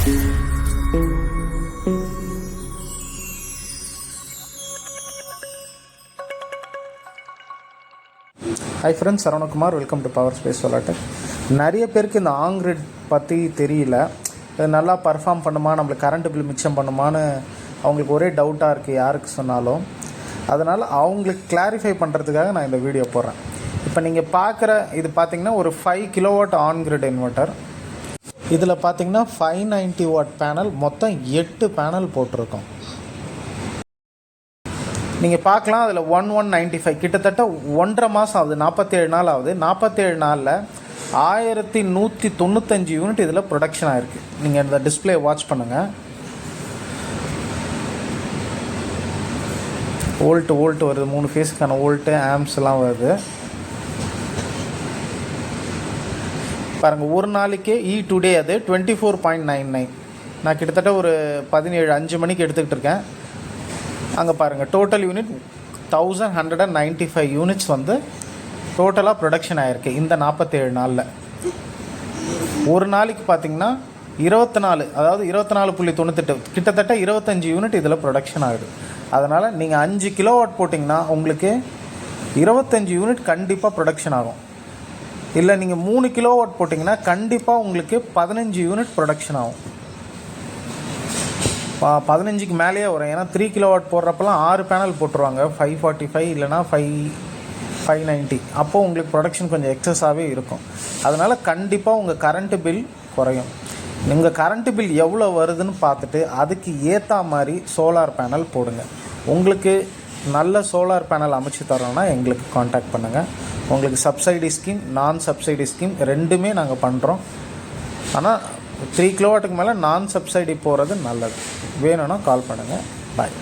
Hi friends, saravanakumar. Welcome to power space solar tech. நிறைய பேருக்கு இந்த ஆங்கிரிட் பற்றி தெரியல. இது நல்லா பர்ஃபார்ம் பண்ணுமா, நம்மளுக்கு கரண்ட் பில் மிச்சம் பண்ணுமான்னு அவங்களுக்கு ஒரே டவுட்டாக இருக்குது யாருக்கு சொன்னாலும். அதனால் அவங்களுக்கு கிளாரிஃபை பண்ணுறதுக்காக நான் இந்த வீடியோ போடுறேன். இப்போ நீங்கள் பார்க்குற இது பார்த்திங்கன்னா ஒரு 5 கிலோவாட் ஆன்கிரிட் இன்வெர்ட்டர். இதில் பார்த்திங்கன்னா 590 வாட் பேனல், மொத்தம் 8 பேனல் போட்டிருக்கோம். நீங்கள் பார்க்கலாம், அதில் 1195 கிட்டத்தட்ட 1.5 மாதம் ஆகுது, 47 நாள் ஆகுது. 47 நாளில் 1195 யூனிட் இதில் ப்ரொடக்ஷன் ஆகிருக்கு. நீங்கள் இந்த டிஸ்பிளே வாட்ச் பண்ணுங்கள். வோல்ட்டு வருது, 3 ஃபேஸுக்கான வோல்ட்டு, ஆம்ஸ்லாம் வருது பாருங்கள். ஒரு நாளைக்கே டுடே அது 24.99. நான் கிட்டத்தட்ட ஒரு 5 மணிக்கு எடுத்துக்கிட்டு இருக்கேன். அங்கே பாருங்கள், டோட்டல் யூனிட் 1195 யூனிட்ஸ் வந்து டோட்டலாக ப்ரொடக்ஷன் ஆகிருக்கு இந்த 47 நாளில். ஒரு நாளைக்கு பார்த்திங்கன்னா 24, அதாவது 24.98, கிட்டத்தட்ட 25 யூனிட் இதில் ப்ரொடக்ஷன் ஆகுது. அதனால் நீங்கள் 5 கிலோவாட் போட்டிங்கன்னா உங்களுக்கு 25 யூனிட் கண்டிப்பாக ப்ரொடக்ஷன் ஆகும். இல்லை நீங்கள் 3 கிலோவாட் போட்டிங்கன்னா கண்டிப்பாக உங்களுக்கு 15 யூனிட் ப்ரொடக்ஷன் ஆகும். 15க்கு மேலேயே வரும். ஏன்னா 3 கிலோவாட் போடுறப்பெல்லாம் 6 பேனல் போட்டுருவாங்க, 545 இல்லைனா 590. அப்போது உங்களுக்கு ப்ரொடக்ஷன் கொஞ்சம் எக்ஸஸாகவே இருக்கும். அதனால் கண்டிப்பாக உங்கள் கரண்ட்டு பில் குறையும். உங்கள் கரண்ட்டு பில் எவ்வளோ வருதுன்னு பார்த்துட்டு அதுக்கு ஏற்ற மாதிரி சோலார் பேனல் போடுங்க. உங்களுக்கு நல்ல சோலார் பேனல் அமைச்சு தரோன்னா எங்களுக்கு காண்டாக்ட் பண்ணுங்கள். உங்களுக்கு சப்சிடி ஸ்கீம், நான் சப்சிடி ஸ்கீம் ரெண்டுமே நாங்கள் பண்ணுறோம். ஆனால் 3 கிலோவாட்டுக்கு மேலே நான் சப்சிடி போகிறது நல்லது. வேணும்னா கால் பண்ணுங்கள். பாய்.